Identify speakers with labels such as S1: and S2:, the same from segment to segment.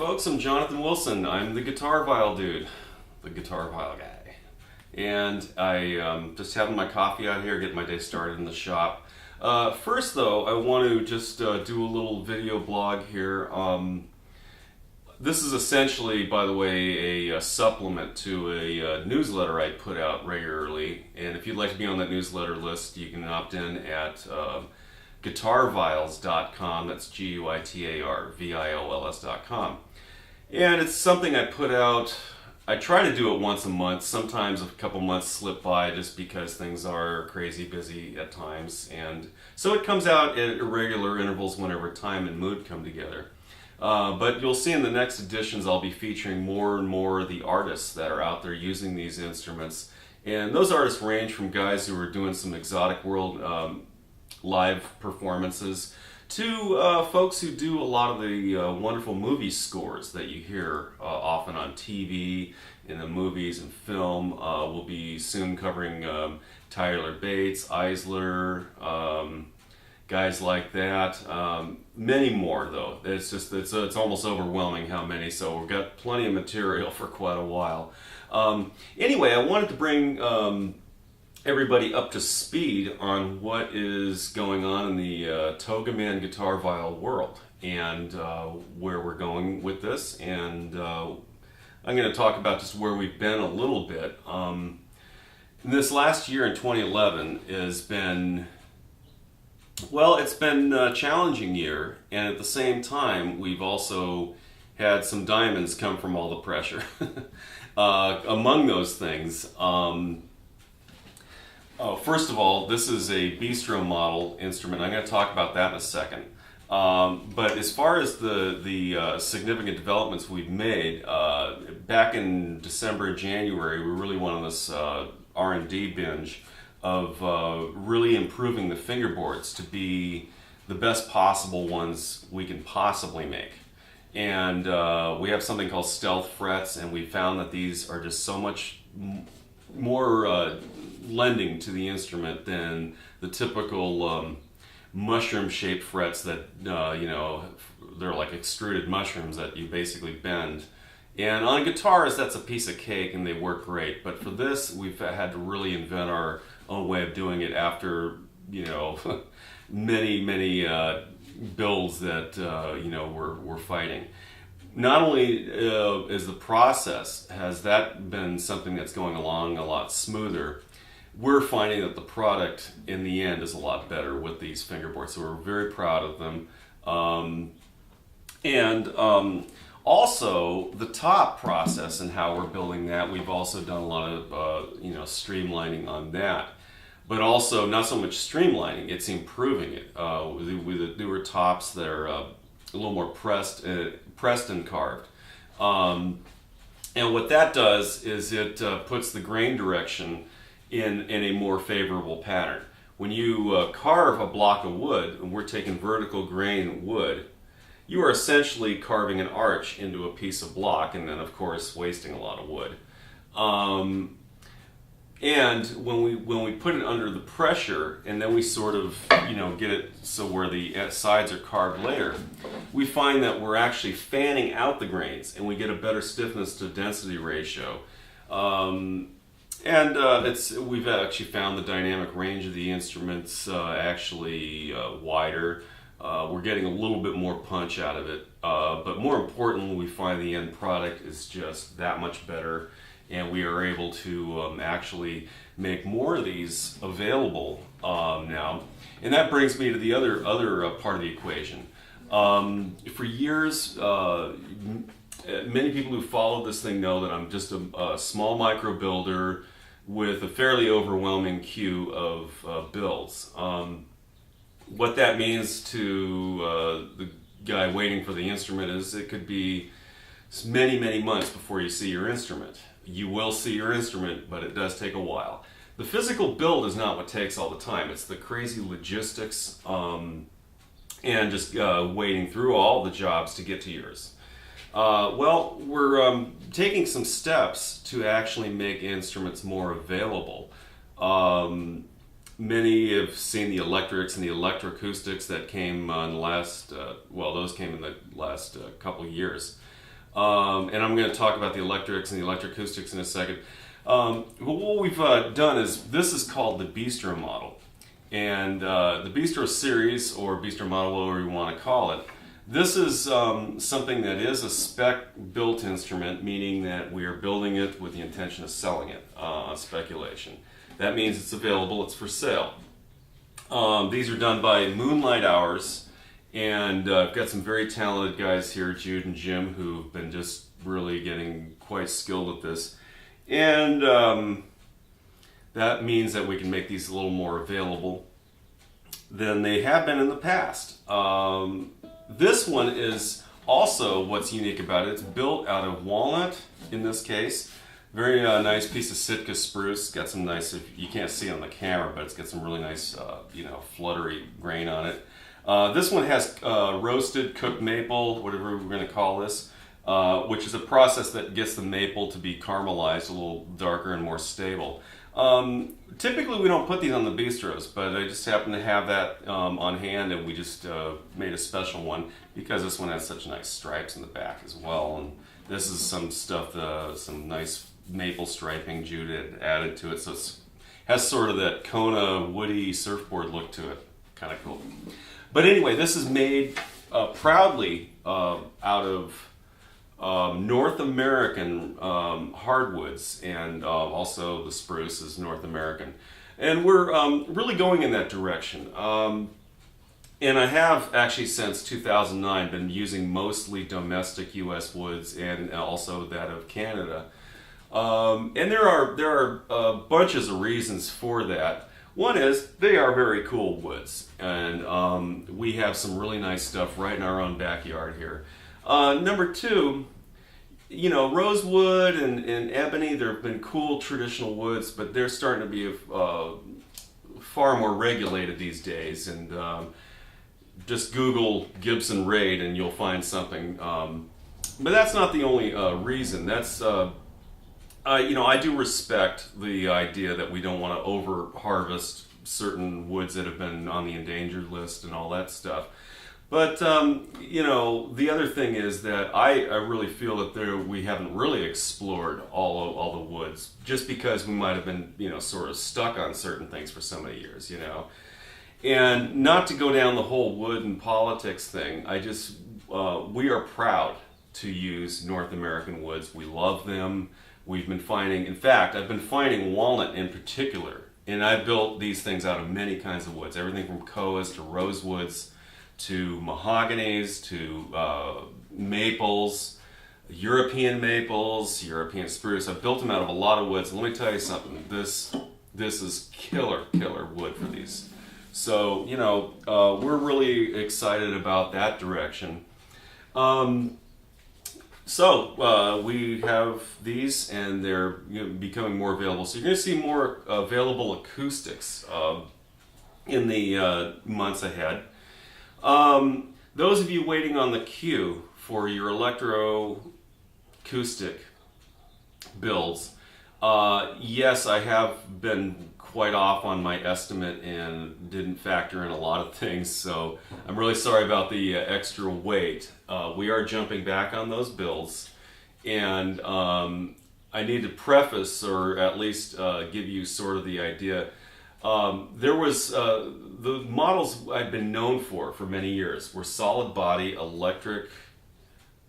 S1: folks, I'm Jonathan Wilson. I'm the GuitarViol dude, the GuitarViol guy. And I just having my coffee out here, getting my day started in the shop. First though, I want to just do a little video blog here. This is essentially, by the way, a supplement to a newsletter I put out regularly. And if you'd like to be on that newsletter list, you can opt in at GuitarViols.com. That's GuitarViols.com. And it's something I put out. I try to do it once a month. Sometimes a couple months slip by just because things are crazy busy at times. And so it comes out at irregular intervals whenever time and mood come together. But you'll see in the next editions I'll be featuring more and more of the artists that are out there using these instruments. And those artists range from guys who are doing some exotic world live performances to folks who do a lot of the wonderful movie scores that you hear often on TV, in the movies and film. We'll be soon covering Tyler Bates, Eisler, guys like that. Many more though. It's almost overwhelming how many, so we've got plenty of material for quite a while. Anyway, I wanted to bring everybody up to speed on what is going on in the TogaMan GuitarViol world and where we're going with this. And I'm going to talk about just where we've been a little bit. This last year in 2011 has been, well, it's been a challenging year, and at the same time we've also had some diamonds come from all the pressure. Among those things, first of all, this is a Bistro model instrument. I'm going to talk about that in a second. But as far as the significant developments we've made, back in December, January, we really went on this R&D binge of really improving the fingerboards to be the best possible ones we can possibly make. And we have something called stealth frets, and we found that these are just so much more lending to the instrument than the typical mushroom-shaped frets that, you know, they're like extruded mushrooms that you basically bend. And on guitars, that's a piece of cake and they work great. But for this, we've had to really invent our own way of doing it after, you know, many builds that, you know, we're fighting. Not only is the process, has that been something that's going along a lot smoother, we're finding that the product in the end is a lot better with these fingerboards. So we're very proud of them. Also, the top process and how we're building that, we've also done a lot of you know, streamlining on that. But also, not so much streamlining, it's improving it. With the newer tops that are a little more pressed and carved. And what that does is it puts the grain direction in a more favorable pattern. When you carve a block of wood, and we're taking vertical grain wood, you are essentially carving an arch into a piece of block, and then of course wasting a lot of wood. And when we put it under the pressure, and then we sort of, you know, get it so where the sides are carved later, we find that we're actually fanning out the grains, and we get a better stiffness to density ratio. We've actually found the dynamic range of the instruments actually wider. We're getting a little bit more punch out of it, but more importantly, we find the end product is just that much better, and we are able to actually make more of these available now. And that brings me to the other part of the equation. For years, many people who follow this thing know that I'm just a small micro builder with a fairly overwhelming queue of builds. What that means to the guy waiting for the instrument is it could be many months before you see your instrument. You will see your instrument, but it does take a while. The physical build is not what takes all the time. It's the crazy logistics and just waiting through all the jobs to get to yours. Well, we're taking some steps to actually make instruments more available. Many have seen the electrics and the Electro Acoustics that came in the last, well, those came in the last couple years. And I'm going to talk about the electrics and the electro acoustics in a second. But what we've done is, this is called the Bistro model. And the Bistro Series, or Bistro model, whatever you want to call it, this is something that is a spec built instrument, meaning that we are building it with the intention of selling it on speculation. That means it's available, it's for sale. These are done by Moonlight Hours, and I've got some very talented guys here, Jude and Jim, who've been just really getting quite skilled at this. And that means that we can make these a little more available than they have been in the past. This one is also, what's unique about it, it's built out of walnut in this case. Very nice piece of Sitka spruce. Got some nice, you can't see it on the camera, but it's got some really nice, fluttery grain on it. This one has roasted cooked maple, whatever we're going to call this, which is a process that gets the maple to be caramelized, a little darker and more stable. Typically we don't put these on the bistros, but I just happen to have that on hand, and we just made a special one because this one has such nice stripes in the back as well. And this is some stuff, some nice maple striping Jude had added to it, so it has sort of that Kona woody surfboard look to it. Kind of cool. But anyway, this is made proudly out of North American hardwoods, and also the spruce is North American. And we're really going in that direction. And I have actually since 2009 been using mostly domestic US woods, and also that of Canada. And there are bunches of reasons for that. One is they are very cool woods, and we have some really nice stuff right in our own backyard here. Number two, rosewood and ebony, there have been cool traditional woods, but they're starting to be far more regulated these days. And just Google Gibson Raid and you'll find something. But that's not the only reason. That's I do respect the idea that we don't want to over harvest certain woods that have been on the endangered list and all that stuff. But the other thing is that I really feel that we haven't really explored all the woods, just because we might have been sort of stuck on certain things for so many years, And not to go down the whole wood and politics thing, we are proud to use North American woods. We love them. We've been finding, in fact, I've been finding walnut in particular, and I've built these things out of many kinds of woods, everything from koas to rosewoods, to mahoganies, to maples, European maples, European spruce. I've built them out of a lot of woods. And let me tell you something, this is killer wood for these. So, we're really excited about that direction. So we have these, and they're becoming more available. So you're going to see more available acoustics in the months ahead. Those of you waiting on the queue for your electro acoustic builds, yes, I have been quite off on my estimate and didn't factor in a lot of things, so I'm really sorry about the extra wait. We are jumping back on those builds, and I need to preface, or at least give you sort of the idea. There was the models I'd been known for many years were solid body electric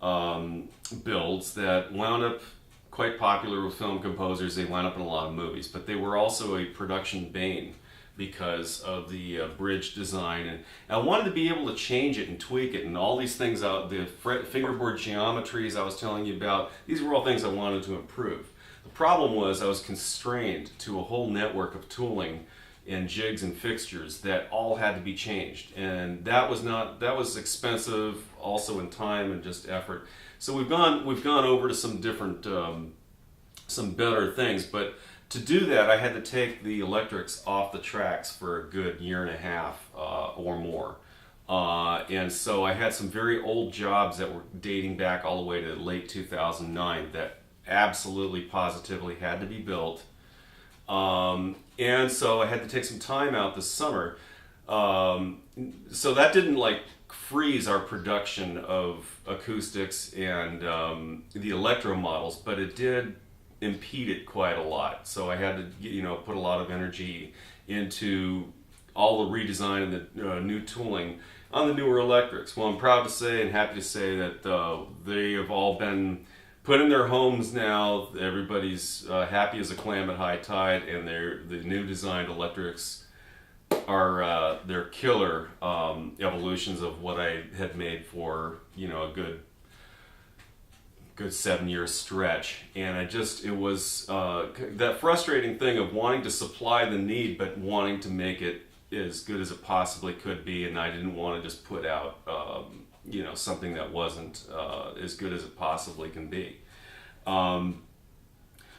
S1: builds that wound up quite popular with film composers. They wound up in a lot of movies, but they were also a production bane because of the bridge design, and I wanted to be able to change it and tweak it, and all these things out, the fingerboard geometries I was telling you about, these were all things I wanted to improve. The problem was I was constrained to a whole network of tooling and jigs and fixtures that all had to be changed, and that was expensive also in time and just effort. So we've gone over to some different some better things, but to do that I had to take the electrics off the tracks for a good year and a half or more, and so I had some very old jobs that were dating back all the way to late 2009 that absolutely positively had to be built. And so I had to take some time out this summer. So that didn't like freeze our production of acoustics and the electro models, but it did impede it quite a lot. So I had to, put a lot of energy into all the redesign and the new tooling on the newer electrics. Well, I'm proud to say and happy to say that they have all been put in their homes now. Everybody's happy as a clam at high tide, and the new designed electrics are they're killer evolutions of what I had made for a good 7-year stretch. And it was that frustrating thing of wanting to supply the need but wanting to make it as good as it possibly could be, and I didn't want to just put out something that wasn't as good as it possibly can be.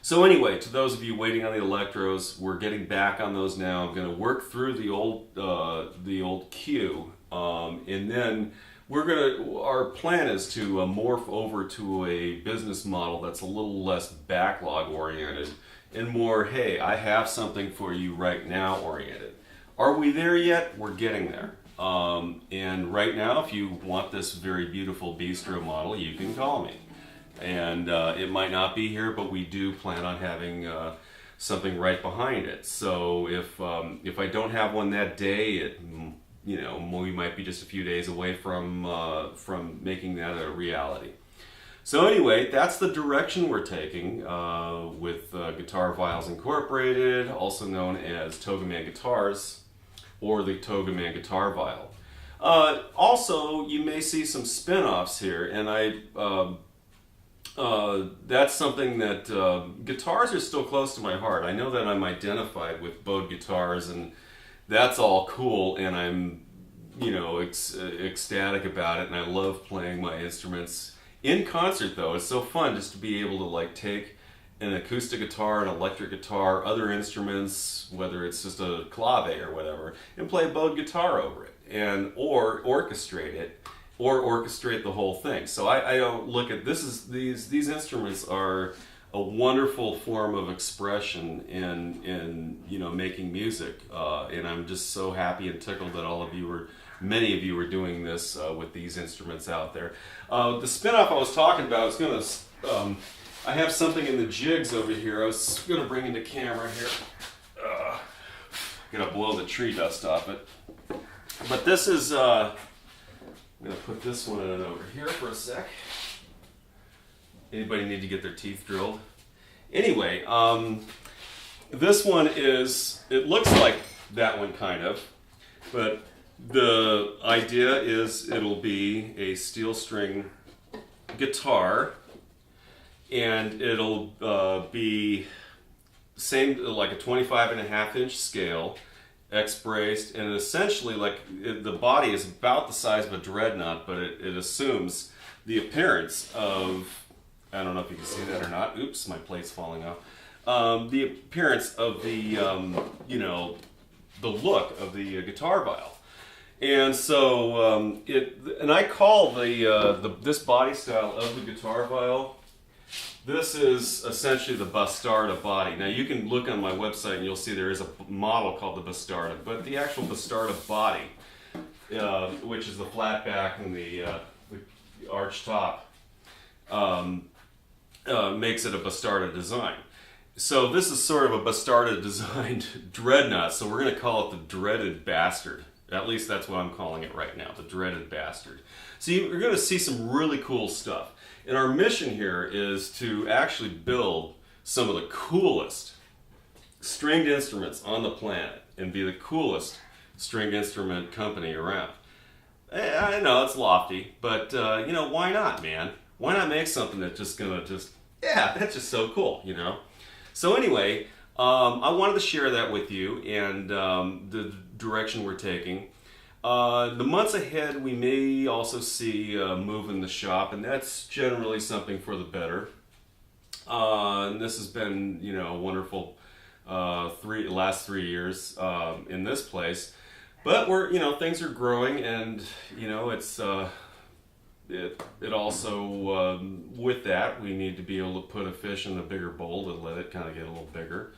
S1: So anyway, to those of you waiting on the electros, we're getting back on those now. I'm going to work through the old queue, and then our plan is to morph over to a business model that's a little less backlog oriented and more, hey, I have something for you right now oriented. Are we there yet? We're getting there. And right now, if you want this very beautiful bistro model, you can call me. And it might not be here, but we do plan on having something right behind it. So if I don't have one that day, we might be just a few days away from making that a reality. So anyway, that's the direction we're taking with GuitarViols Incorporated, also known as TogaMan Guitars, or the TogaMan GuitarViol. Also, you may see some spin-offs here, and that's something that guitars are still close to my heart. I know that I'm identified with bowed guitars, and that's all cool, and I'm ecstatic about it, and I love playing my instruments in concert. Though it's so fun just to be able to like take an acoustic guitar, an electric guitar, other instruments, whether it's just a clave or whatever, and play a bowed guitar over it, or orchestrate it, or orchestrate the whole thing. So I don't look at these instruments are a wonderful form of expression in making music, and I'm just so happy and tickled that many of you are doing this with these instruments out there. The spin-off I was talking about is going to. I have something in the jigs over here. I was going to bring in the camera here. Going to blow the tree dust off it. But this is. I'm going to put this one in over here for a sec. Anybody need to get their teeth drilled? Anyway, this one it looks like that one kind of, but the idea is it'll be a steel string guitar, and it'll be same like a 25.5-inch scale, X-braced, and essentially the body is about the size of a dreadnought, but it assumes the appearance of, I don't know if you can see that or not. Oops, my plate's falling off. The appearance of the the look of the GuitarViol, and so and I call this body style of the GuitarViol. This is essentially the Bastarda body. Now you can look on my website and you'll see there is a model called the Bastarda, but the actual Bastarda body, which is the flat back and the arch top, makes it a Bastarda design. So this is sort of a Bastarda designed dreadnought, so we're going to call it the Dreaded Bastard. At least that's what I'm calling it right now, the Dreaded Bastard. So you're going to see some really cool stuff. And our mission here is to actually build some of the coolest stringed instruments on the planet and be the coolest stringed instrument company around. I know it's lofty, but why not, man? Why not make something that's just that's just so cool, So anyway, I wanted to share that with you and the direction we're taking. The months ahead, we may also see a move in the shop, and that's generally something for the better. And this has been, a wonderful last 3 years in this place. But things are growing, and it's it also with that we need to be able to put a fish in a bigger bowl to let it kind of get a little bigger.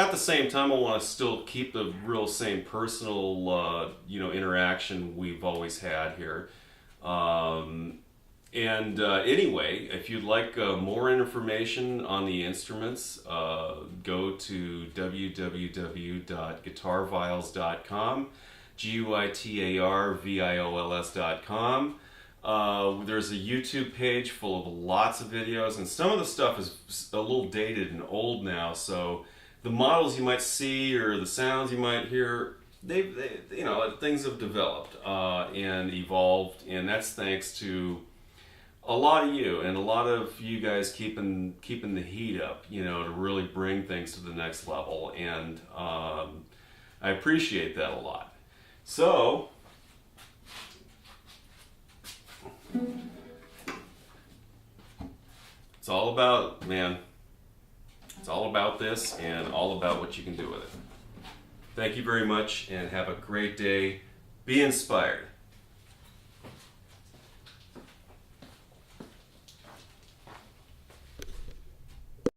S1: at the same time, I want to still keep the real same personal, interaction we've always had here. Anyway, if you'd like more information on the instruments, go to www.guitarviols.com, GuitarViols.com. There's a YouTube page full of lots of videos, and some of the stuff is a little dated and old now, so the models you might see or the sounds you might hear, things have developed and evolved, and that's thanks to a lot of you and a lot of you guys keeping the heat up, to really bring things to the next level, and I appreciate that a lot. So it's all about, it's all about this and all about what you can do with it. Thank you very much and have a great day. Be inspired.